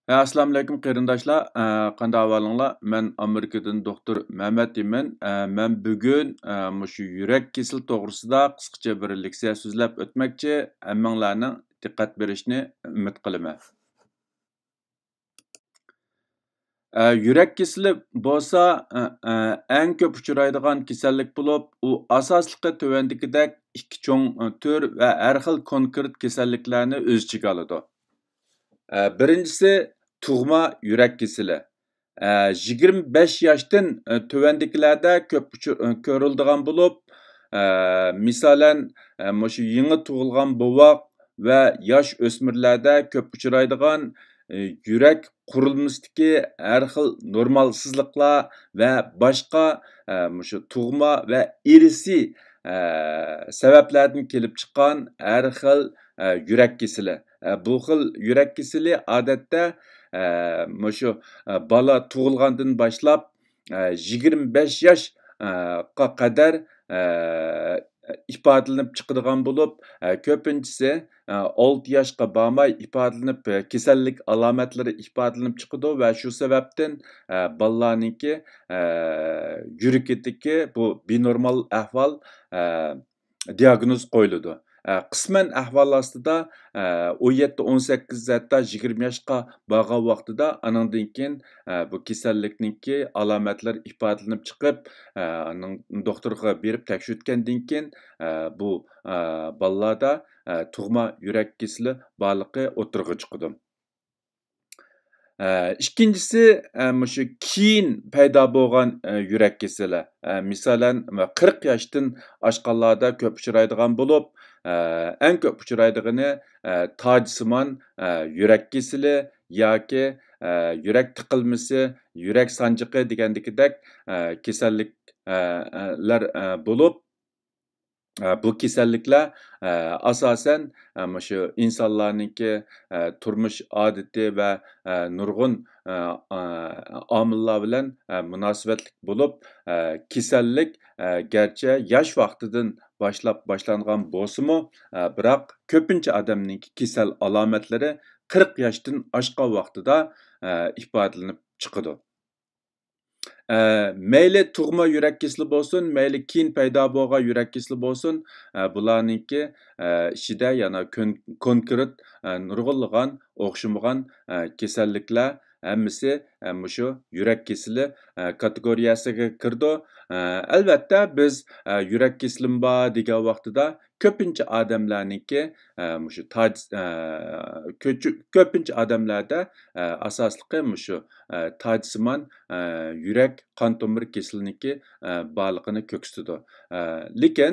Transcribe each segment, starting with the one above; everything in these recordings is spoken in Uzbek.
Assalomu alaykum qarindoshlar. Qanday ahvolinglar? Men Amerikadan doktor Mehmet deyman. Men bugun mushu yurak kesili to'g'risida qisqacha bir leksiya so'zlab o'tmoqchi. Hammanglarning diqqat berishni umid qilaman. Yurak kesili bo'lsa, eng ko'p uchraydigan kasallik bo'lib, u asosliqi tövəndikidək ikki cho'ng tür va har xil konkret kasalliklarni o'z ichiga oladi. Birinchisi tug'ma yurak kesili. 25 yoshdan tövəndikilərdə ko'p ko'riladigan bo'lib, misolan, mushu yangi tug'ilgan boboq va yosh o'smirlarda ko'p uchraydigan yurak qurilmasidagi har xil normalsizliklar va boshqa mushu tug'ma va irsiy sabablardan kelib chiqqan har xil yurak kesili. Bu xil yurak kesili odatda mushu bola tug'ilgandan boshlab 25 yoshga qadar ifodalanib chiqadigan bo'lib, ko'pinchisi 6 yoshga bormay ifodalanib, kasallik alomatlari ifodalanib chiqadi va shu sababdan bolalarningki yurakidagi bu binormal ahvol diagnoz qo'yiladi. Qisman ahvol ostida 17-18 hatto 20 yoshga borgan vaqtida anandan keyin bu kasallikningki alomatlari ifodalanib chiqib, doktorga berib tekshirtgandan keyin bu bolalarda tug'ma yurak kesili borligi o'tirg'i chiqadi. İkincisi, mushu keyin paydo bo'lgan yurak kesili. Misolan, 40 yoshdan oshganlarda ko'p uchraydigan bo'lib, eng ko'p uchraydigani tojsimon yurak kesili yoki yurak tiqilmasi, yurak sanjiqi degandagidek kasalliklar bo'lib, bu kasalliklar asosan mushu insonlarningki turmush odati va nurg'un omillar bilan munosabatlik bo'lib, kasallik garchi yosh vaqtidan boshlangan bo'lsa-mu, biroq ko'pincha odamning kasal alomatlari 40 yoshdan oshgan vaqtida ifodalanib chiqadi. Mayli tug'ma yurak kesili bo'lsin, mayli keyin paydo bo'lgan yurak kesili bo'lsin, bularningki ichida yana konkret nurg'unlagan o'xshamagan kasalliklar hammasi mushu yurak kesili kategoriyasiga kirdi. Albatta biz yurak kesilim bor degan vaqtida ko'pincha odamlarningki mushu ko'pincha odamlarda asosliqi mushu tojsimon yurak qon tomir kesiliniki borligini ko'rsatadi. Lekin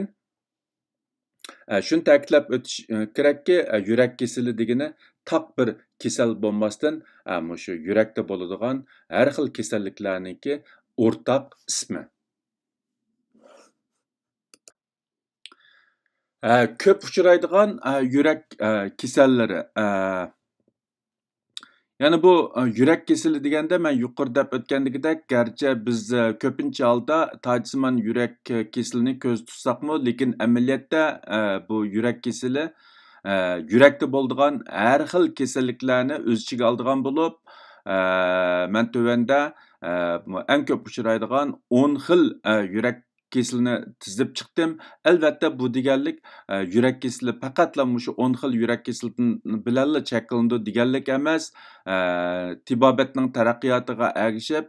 shuni ta'kidlab o'tish kerakki, yurak kesili degani taq bir kasal bo'lmasdan, mushu yurakda bo'ladigan har xil kasalliklarningki o'rtaq ismi. Ko'p uchraydigan yurak kasallari. Yani bu yurak kesili deganda men yuqorida deb o'tgandagidek, garchi biz ko'pincha holda tojsimon yurak kesilini ko'z tutsaqmi, lekin amaliyotda bu yurak kesili yurakda bo'ladigan har xil kasalliklarni o'z ichiga oladigan bo'lib, men tövəndə eng ko'p uchraydigan 10 xil yurak kesilini tizib chiqdim. Albatta bu deganlik yurak kesili faqatla mushu 10 xil yurak kesilidan bilanla cheklandi deganlik emas. Tibobatning taraqqiyotiga ergishib,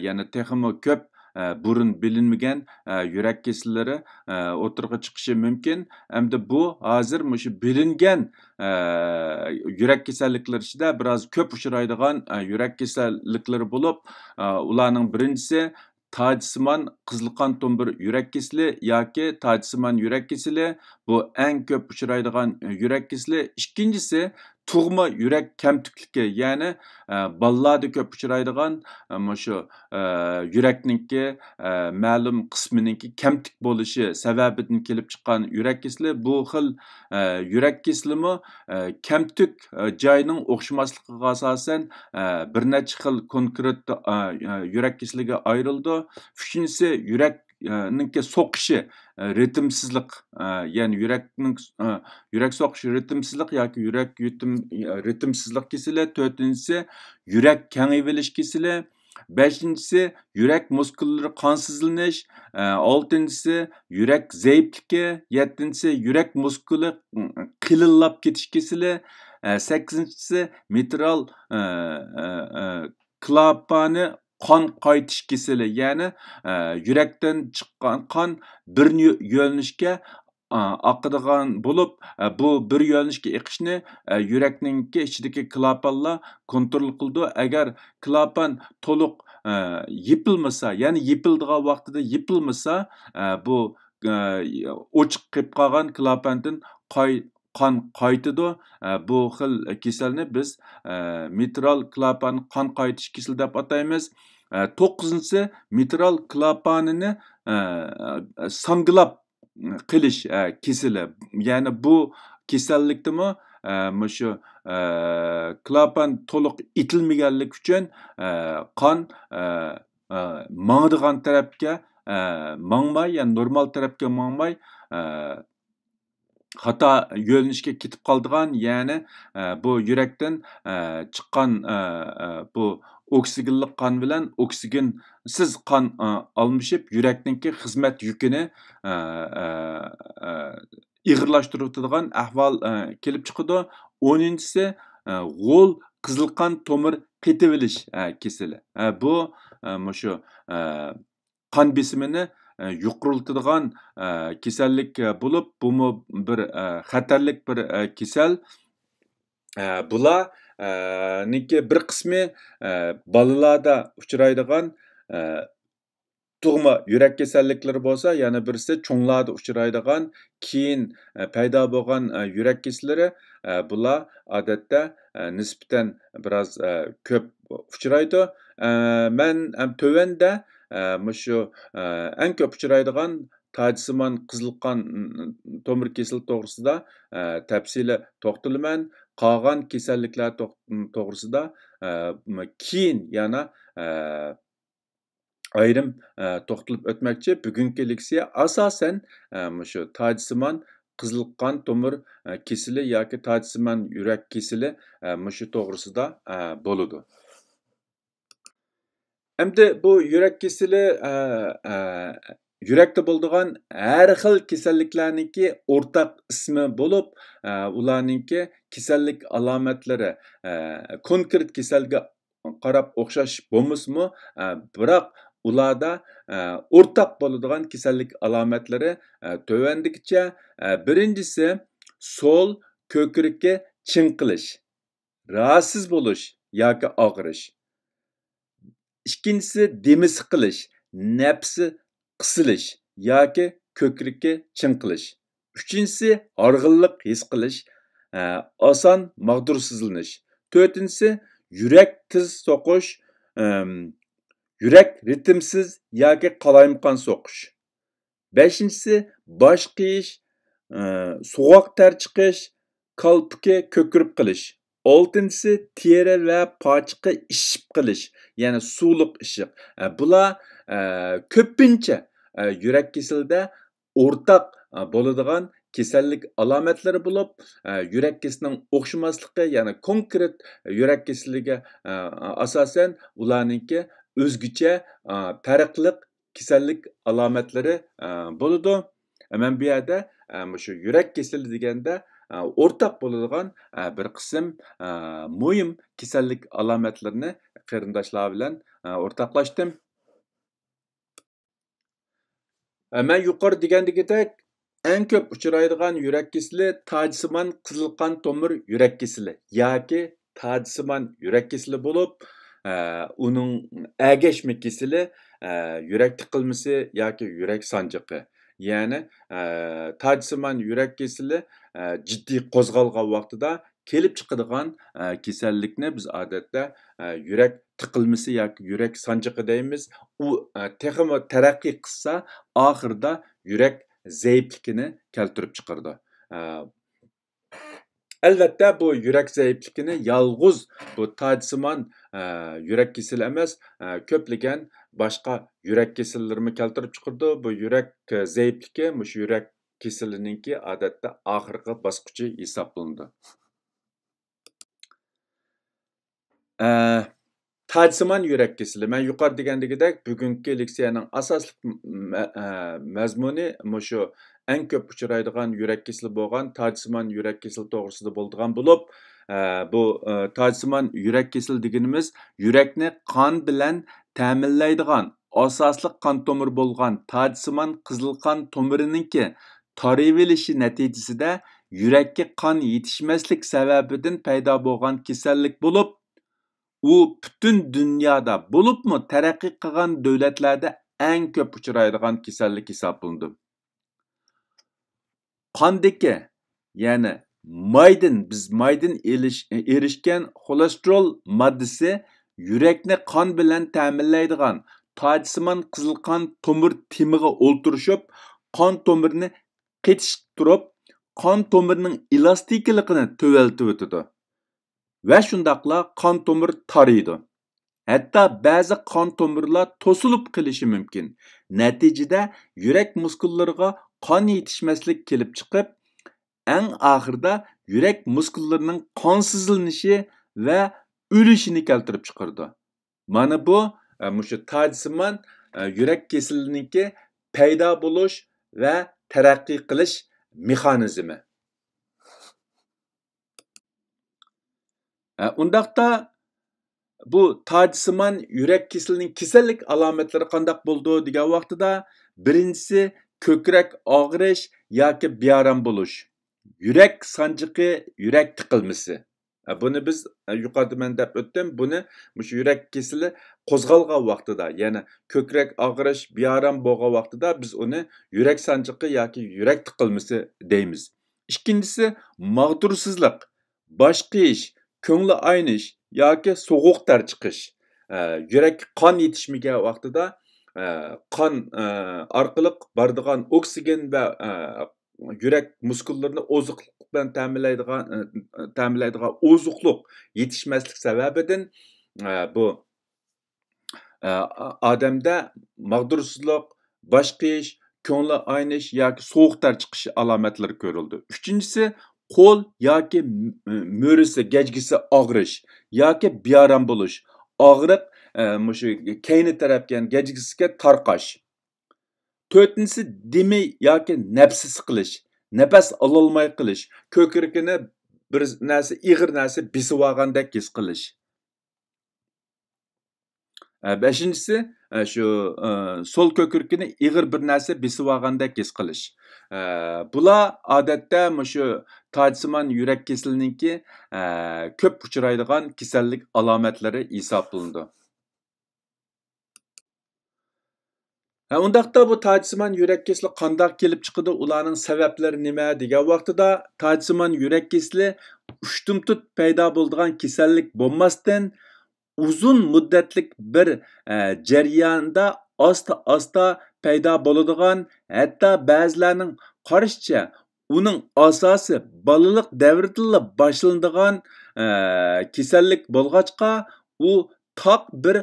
yana texmi ko'p burun bilinmagan yurak kesillari o'tirg'i chiqishi mumkin. Hamda bu hozir mushu bilingan yurak kasalliklari ichida biroz ko'p uchraydigan yurak kasalliklari bo'lib, ularning birinchisi tojsimon qizilqon tomir yurak kesili yoki tojsimon yurak kesili. Bu eng ko'p uchraydigan yurak kesili. Ikkinchisi tug'ma yurak kamtukligi, ya'ni bolalarda ko'p uchraydigan mushu yurakningki ma'lum qisminingki kamtik bo'lishi sababidan kelib chiqqan yurak kesili. Bu xil yurak kesilimi kamtuk joyining o'xshamasligiga asosan bir necha xil konkret yurak kesiliga ayrildi. Uchinchisi yurak yurakninki soqishi ritmsizlik, ya'ni yurak soqishi ritmsizlik yoki ritmsizlik kasali. 4-inchisi yurak kengayverish kasali. 5-inchisi yurak muskullari qansizlanish. 6-inchisi yurak zaifligi. 7-inchisi yurak muskuli qilillab ketish kasali. 8-inchisi mitral klapani qon qaytish kasali, ya'ni yurakdan chiqqan qon bir yo'nalishga oqadigan bo'lib, bu bir yo'nalishga eqishni yurakninki ichidagi klapanlar kontrol qildi. Agar klapan to'liq yepilmasa, ya'ni yepildigan vaqtida yepilmasa, bu ochiq qilib qolgan klapandan qon qaytidi. Bu xil kasalni biz mitral klapan qon qaytish kasali deb ataymiz. 9-inchisi mitral klapanini sanglab qilish kasali. Ya'ni bu kasallikdimi shu klapan to'liq itilmaganlik uchun qon mangdigan tarafga mangmay, ya'ni normal tarafga mangmay xato yo'nalishga ketib qoldigan, ya'ni bu yurakdan chiqqan bu oksigenli qon bilan oksigensiz qon almashib yurakninki xizmat yukini ig'irlashtiradigan ahvol kelib chiqadi. 10-inchisi g'o'l qizil qon tomir qetivilish kasali. Bu shu qon besimini yuqoriltadigan kasallik bo'lib, bu bir xatarlik bir kasal. Bular bir qismi bolalarda uchraydigan tug'ma yurak kasalliklari bo'lsa, yana birisi cho'nglarda uchraydigan keyin paydo bo'lgan yurak kasallari. Bular odatda nisbatan biroz ko'p uchraydi. Men tövanda shu eng ko'p uchraydigan tacsimon qizil qon tomir kasali to'g'risida tafsili to'xtalaman. Qolgan kasalliklar to'g'risida keyin yana ayrim to'xtalib o'tmoqchi. Bugungi leksiya asosan shu tacsimon qizil qon tomir kasali yoki tacsimon yurak kasali shu to'g'risida bo'ladi. Endi bu yurak kasali yurakda bo'ladigan har xil kasalliklarningki o'rtaq ismi bo'lib, ularningki kasallik alomatlari konkret kasalga qarab o'xshash bo'lmasmi, biroq ularda o'rtaq bo'ladigan kasallik alomatlari tovandikicha. Birinchisi sol ko'krakka chinqilish, rahatsız bo'lish yoki og'rish. İkincisi demi sıkılış, nefsi qısılış yoki ko'krakka chinqilish. Üçüncüsü horg'inlik his qilish, oson mag'dursizlanish. To'rtinchisi yurak tiz so'qish, yurak ritmsiz yoki qalayimqon so'qish. Beshinchisi bosh qiyish, so'goq ter chiqish, qalbki ko'kirib qilish. 6-inchisi teri va pochiqqa ishib qilish, ya'ni suvliq ishiq. Bular ko'pincha yurak kasalida o'rtaq bo'ladigan kasallik alomatlari bo'lib, yurak kasalining o'xshamasligi, ya'ni konkret yurak kasaliga asosan ularningki o'zgacha farqli kasallik alomatlari bo'ladi. Men bu yerda shu yurak kasali deganda o'rtaq bo'ladigan bir qism muhim kasallik alomatlarini qarindoshlar bilan o'rtoqlashdim. Men yuqori degandagidek eng ko'p uchraydigan yurak kasali tacsimon qizil qon tomir yurak kasali yoki tacsimon yurak kasali bo'lib, uning agashma kasali yurak tiqilmasi yoki yurak sanjiqi. Ya'ni tacsimon yurak kasali jiddiy qo'zg'algan vaqtida kelib chiqadigan kasallikni biz odatda yurak tiqilmasi yoki yurak sanjiqi deymiz. U texmi taraqqiy qilsa, oxirida yurak zaifligini keltirib chiqardi. Albatta bu yurak zaifligini yalğız bu tacsimon yurak keseli emas, ko'plagan boshqa yurak kasallarni keltirib chiqardi. Bu yurak zaifligi mushu yurak keselininki odatda oxirgi bosqichi hisoblanadi. Tacsimon yurak keseli. Men yuqori degandagidek bugungi leksiyaning asosli mazmuni mushu eng ko'p uchraydigan yurak keseli bo'lgan tacsimon yurak keseli to'g'risida bo'ladigan bo'lib, bu tacsimon yurak keseli deganimiz yurakni qon bilan ta'minlaydigan asosli qon tomiri bo'lgan tacsimon qizil qon tomirininki tarayverishi natijasida yurakka qon yetishmaslik sababidan paydo bo'lgan kasallik bo'lib, u butun dunyoda bo'libmi taraqqiy qilgan davlatlarda eng ko'p uchraydigan kasallik hisoblanadi. Qondagi, ya'ni biz maydan erishgan xolesterol moddasi yurakni qon bilan ta'minlaydigan tacsimon qizil qon tomir temiga o'ltirishib, qon tomirini qetishtirib, qon tomirining elastikligini tövaltib o'tadi. Va shundaqla qon tomir taraydi. Hatto ba'zi qon tomirlar to'silib qilishi mumkin. Natijada yurak muskullariga qon yetishmaslik kelib chiqib, eng oxirida yurak muskullarining qonsizlanishi va o'lishini keltirib chiqardi. Mana bu mushu tacsimon yurak kasalligininki paydo bo'lish va taraqqiy qilish mexanizmi. Undaqda bu tacsimon yurak keselining kasallik alomatlari qandaq bo'ldi degan vaqtida birinchisi ko'krak og'rish yoki bearam bo'lish. Yurak sanjiqi, yurak tiqilmasi. Buni biz yuqorida men deb o'tdim. Buni mushu yurak keseli qo'zg'algan vaqtida, ya'ni ko'krak og'rish, bearam bo'lgan vaqtida biz uni yurak sanjiqi yoki yurak tiqilmasi deymiz. Ikkinchisi mag'dursizlik, bosh qiyish, ko'ngli aynish yoki sovuq ter chiqish. Yurak qon yetishmagan vaqtida qon orqali boradigan oksigen va yurak muskullarini oziqlik bilan ta'minlaydigan oziqlik yetishmaslik sababidan bu odamda mag'dursizlik, bosh qiyish, ko'ngli aynish yoki sovuq ter chiqish alomatlari ko'rildi. Uchinchisi qo'l yoki mo'risi, gajgisi og'rish yoki bearam bo'lish. Og'riq mushu keyni tarafga, gajgisiga tarqash. To'rtinchisi dimi yoki nafsi siqilish, nafas ololmay qilish, ko'kragini bir narsa, ig'ir narsa besib olgandek his qilish. Beshinchisi shu sol ko'kragini ig'ir bir narsa besib olgandek his qilish. Bular odatda mushu tacsimon yurak kasalininki ko'p uchraydigan kasallik alomatlari hisoblanadi. Undaqda bu tacsimon yurak keseli qandoq kelib chiqadi, ularning sabablari nima degan vaqtida tacsimon yurak keseli ushtumtut paydo bo'ladigan kasallik bo'lmasdan uzun muddatlik bir jarayonda asta paydo bo'ladigan, hatto ba'zilarning qarashicha uning asosi bolalik davrida boshlanadigan kasallik bo'lg'achqa, u taq bir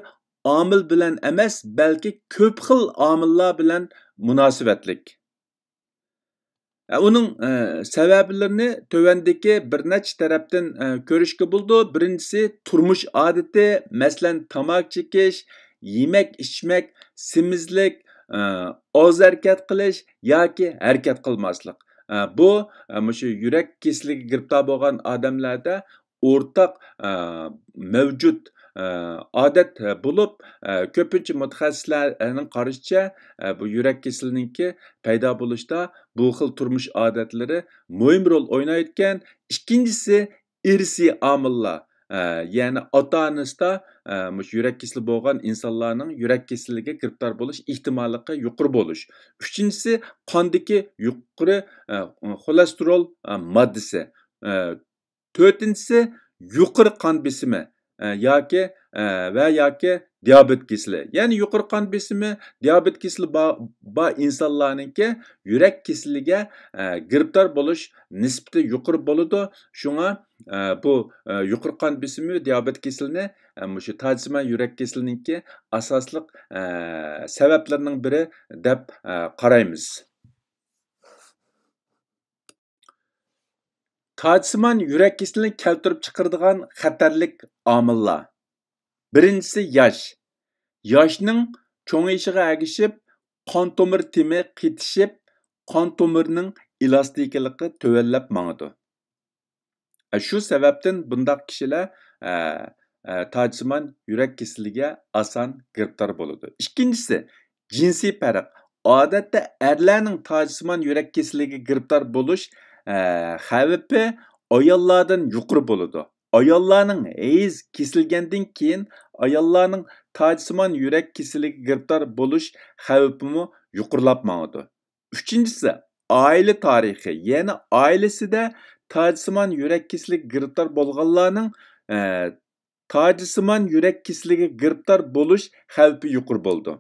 omil bilan emas, balki ko'p xil omillar bilan munosabatlik. Uning sabablarini tövandagi bir necha tarafdan ko'rishga bo'ldi. Birinchisi turmush odati, masalan tamok chekish, yemak ichmak, semizlik, oz harakat qilish yoki harakat qilmaslik. Bu mushu yurak kasaliga giribdor bo'lgan odamlarda o'rtaq mavjud odat bo'lib, ko'pincha mutaxassislarning qarashicha bu yurak kasalininki paydo bo'lishda bu xil turmush odatlari muhim rol o'ynayotgan. Ikkinchisi irsiy omillar, ya'ni ota-onasida yurak kasali bo'lgan insonlarning yurak kasaliga giribdor bo'lish ehtimolligi yuqori bo'lish. Uchinchisi qondagi yuqori xolesterol moddasi. To'rtinchisi yuqori qon besimi. yoki va yoki diabet kasali. Ya'ni yuqori qon besimi, diabet kasali bor insonlarningki yurak kasaliga giribdor bo'lish nisbati yuqori bo'ladi. Shunga bu yuqori qon besimi, diabet kasalini shu tajima yurak kasaliningki asosliq sabablarining biri deb qaraymiz. Tajsimon yurak kasalini keltirib chiqaradigan xatarlik omillar. Birinchisi yosh. Yoshning cho'ng'ayishiga ergishib, qon tomir temi qitishib, qon tomirining elastikiligi tövəllab mangıdı. Shu sababdan bundaq kishilar tajsimon yurak kasaliga oson giribdor bo'ladi. Ikkinchisi, jinsiy farq. Odatda erlarning tajsimon yurak kasaliga giribdor bo'lish xavfi ayollardan yuqori bo'ladi. Ayollarning hayz kesilgandan keyin ayollarning tajsimon yurak kasaliga giribdor bo'lish xavfimi yuqorilab mangıdı. Uchinchisi, oila tarixi. Ya'ni oilasida tajsimon yurak kasaliga giribdor bo'lganlarning tajsimon yurak kasaliga giribdor bo'lish xavfi yuqori bo'ldi.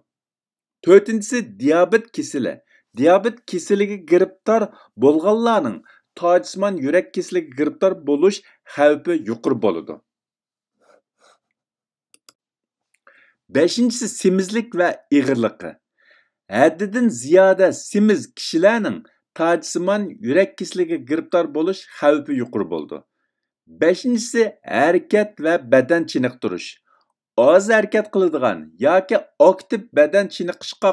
To'rtinchisi, diabet kasali. Diabet kasaliga giribdor bo'lganlarning tajsimon yurak kasaliga giribdor bo'lish xavfi yuqori bo'ladi. Beshinchisi, semizlik va ig'irligi. Haddidan ziyoda semiz kishilarning tajsimon yurak kasaliga giribdor bo'lish xavfi yuqori bo'ldi. Beshinchisi, harakat va badan chiniqtirish. Oz harakat qiladigan yoki aktiv badan chiniqishga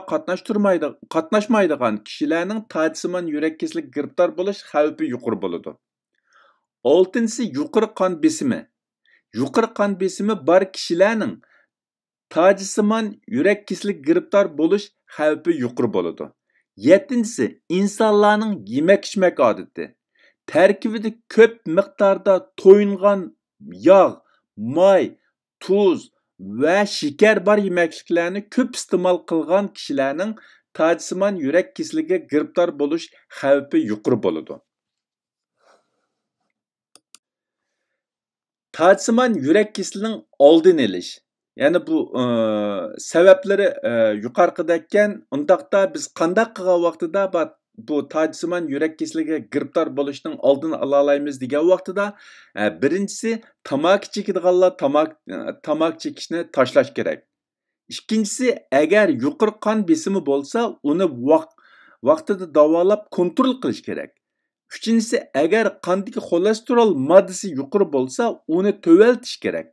qatnashmaydigan kishilarning tajsimon yurak kasaliga giribdor bo'lish xavfi yuqori bo'ladi. Oltinchisi, yuqori qon besimi. Yuqori qon besimi bor kishilarning tajsimon yurak kasaliga giribdor bo'lish xavfi yuqori bo'ladi. Yettinchisi, insonlarning yemak-ichmak odati. Tarkibida ko'p miqdorda to'yingan yog', may, tuz va shakar bor yemakliklarni ko'p iste'mol qilgan kishilarning tajsimon yurak kasaliga giribdor bo'lish xavfi yuqori bo'ladi. Tajsimon yurak kasalining oldini olish. Ya'ni bu sabablari yuqorqidakkan, undaqda biz qanday qilgan vaqtida bu tajsimon yurak kasaliga giribdor bo'lishning oldini ola olamiz degan vaqtida birinchisi, tamaki chekadiganlar tamaki chekishni tashlash kerak. Ikkinchisi, agar yuqori qon besimi bo'lsa, uni vaqtida davolab kontrol qilish kerak. Üçüncüsü, agar qandagi xolesterol moddasi yuqori bo'lsa, uni tövaltish kerak.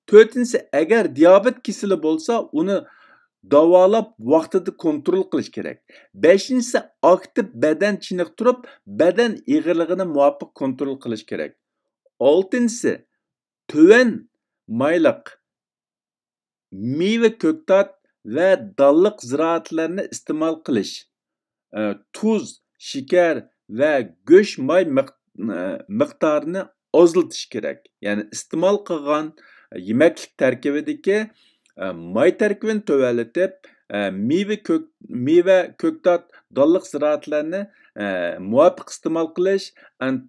To'rtinchisi, agar diabet kasali bo'lsa, uni davolab vaqtida kontrol qilish kerak. Beshinchisi, aktiv badan chiniqtirib, badan ig'irligini muvofiq kontrol qilish kerak. Oltinchisi, töven mayliq, meva ko'ktat va dalliq ziroatlarni iste'mol qilish. Tuz, shakar va go'sht may miqdorini ozlatish kerak. Ya'ni iste'mol qilgan yemaklik tarkibidagi may tarkibini tövalatib, meva ko'ktat, dalliq ziroatlarni muvofiq iste'mol qilish,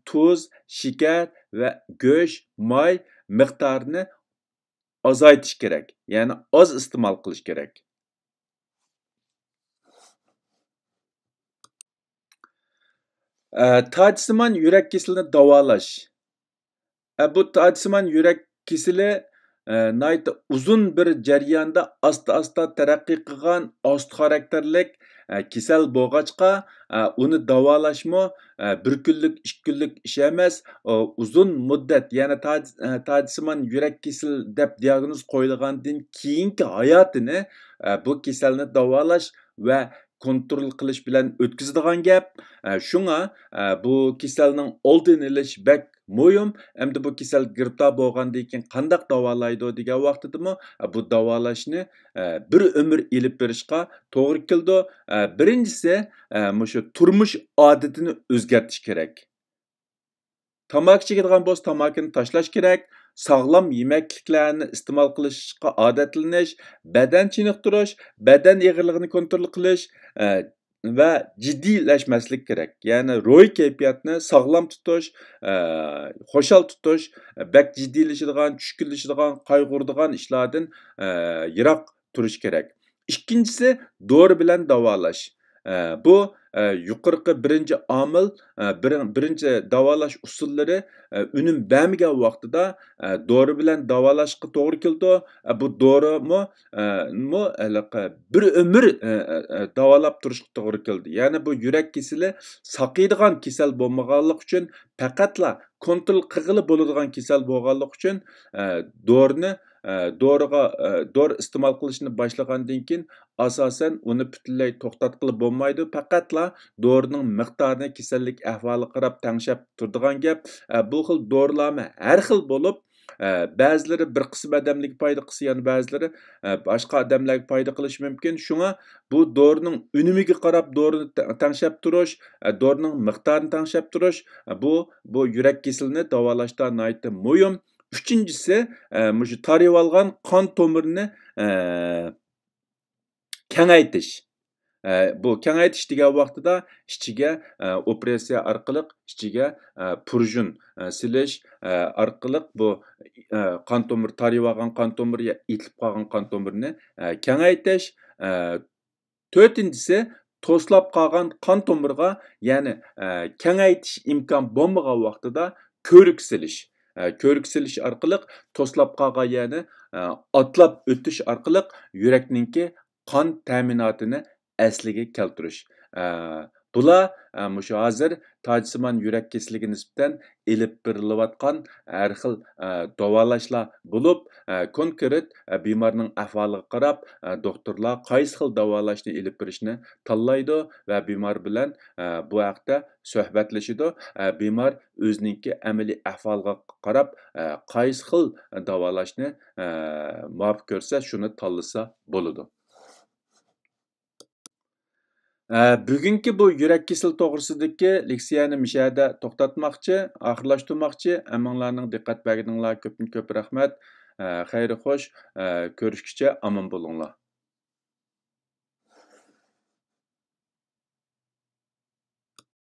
tuz, shakar va go'sht may miqdorini azaytish kerak. Ya'ni oz iste'mol qilish kerak. Tajsimon yurak kasalini davolash. Bu tajsimon yurak kasali uzun bir jarayonda asta taraqqiy qilgan ost xarakterlik kasal bo'lg'achqa uni davolashmi bir kunlik, 2 kunlik ish emas, uzun muddat, ya'ni tajsimon yurak kasali deb diagnoz qo'yilgandan keyingi hayotini bu kasalni davolash va kontrol qilish bilan o'tkazadigan gap. Shunga bu kasalning oldini olish bek muhim. Endi bu kasal giribdor bo'lgandan keyin qanday davolaydi degan vaqtidami bu davolashni bir umr elib berishga to'g'ri keldi. Birinchisi, shu turmush odatini o'zgartirish kerak. Tamaki chekadigan bo'lsa, tamakini tashlash kerak. Sog'lom yemakliklarni iste'mol qilishga odatlanish, badan chiniqtirish, badan ig'irligini kontrol qilish, va jiddiyləşməslik kerak. Ya'ni ruhiy kayfiyatni sog'lom tutish, xushal tutish, bak jiddiyləşidigan, tushkunlashadigan, qayg'uradigan ishlardan yiroq turish kerak. Ikkinchisi dori bilan davolash. Bu yuqorqi birinchi omil, birinchi davolash usullari unum bermagan vaqtida dori bilan davolashga to'g'ri keldi. Bu dorimi bir ömür davolab turishga to'g'ri keldi. Ya'ni bu yurak kasali saqiydigan kasal bo'lmaganlik uchun faqatla kontrol qilg'ili bo'ladigan kasal bo'lganlik uchun dorini dori iste'mol qilishni boshlagandan keyin asosan uni butunlay to'xtatqili bo'lmaydi. Faqatla dorining miqdorini kasallik ahvoliga qarab tangshab turadigan gap. Bu xil dorilarni har xil bo'lib, ba'zilari bir qism odamlarga foyda qilsa, yana ba'zilari boshqa odamlarga foyda qilishi mumkin. Shunga bu dorining unumiga qarab dorini tangshab turish, dorining miqdorini tangshab turish bu yurak kasalini davolashda nihoyatda muhim. Üçüncüsü, mushu tarib olgan qon tomirini kengaytish. Bu kengaytish degan vaqtida ichiga operatsiya orqali ichiga prujin silish orqali bu qon tomir tarib olgan qon tomiri, itilib qolgan qon tomirini kengaytish. To'rtinchisi, to'slab qolgan qon tomirga, ya'ni kengaytish imkon bo'lmagan vaqtida ko'rik silish. Ko'rik silish orqali to'slab qolgan, ya'ni atlab o'tish orqali yurakninki qon ta'minotini asliga keltirish. Bular mushu hozir tojsimon yurak kasaliga nisbatan elib berilayotgan har xil davolashlar bo'lib, konkret bemorning ahvoliga qarab doktorlar qaysi xil davolashni elib berishni tanlaydi va bemor bilan bu haqda suhbatlashadi. Bemor o'zininki amaliy ahvoliga qarab qaysi xil davolashni muvofiq ko'rsa, shuni tanlasa bo'ladi. Bugungi bu yurak kasali to'g'risidagi leksiyani mishada to'xtatmoqchi, oxirlashtirmoqchi. Hammanglarning diqqat berganinglar ko'p rahmat. Xayr xo'sh, ko'rishguncha omon bo'linglar.